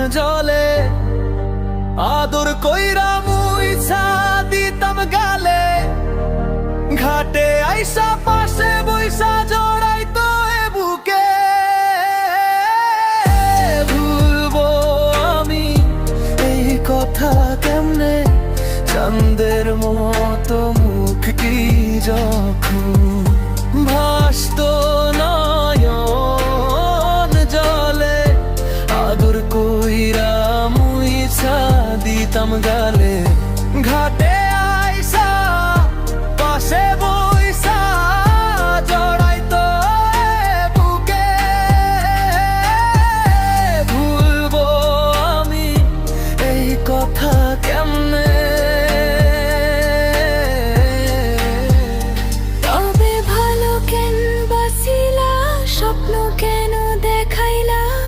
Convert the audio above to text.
জলে আদর কইরা মুইছা দিতাম গালে ঘাটে আইসা পাশে বইসা জড়াইতো এ বুকে ভুলবো আমি এই কথা কেমনে চাঁদের মতো মুখ কি যখন ভাসতো নয়ন জলে আদর কইরা মুইছা দিতাম গালে ঘাটে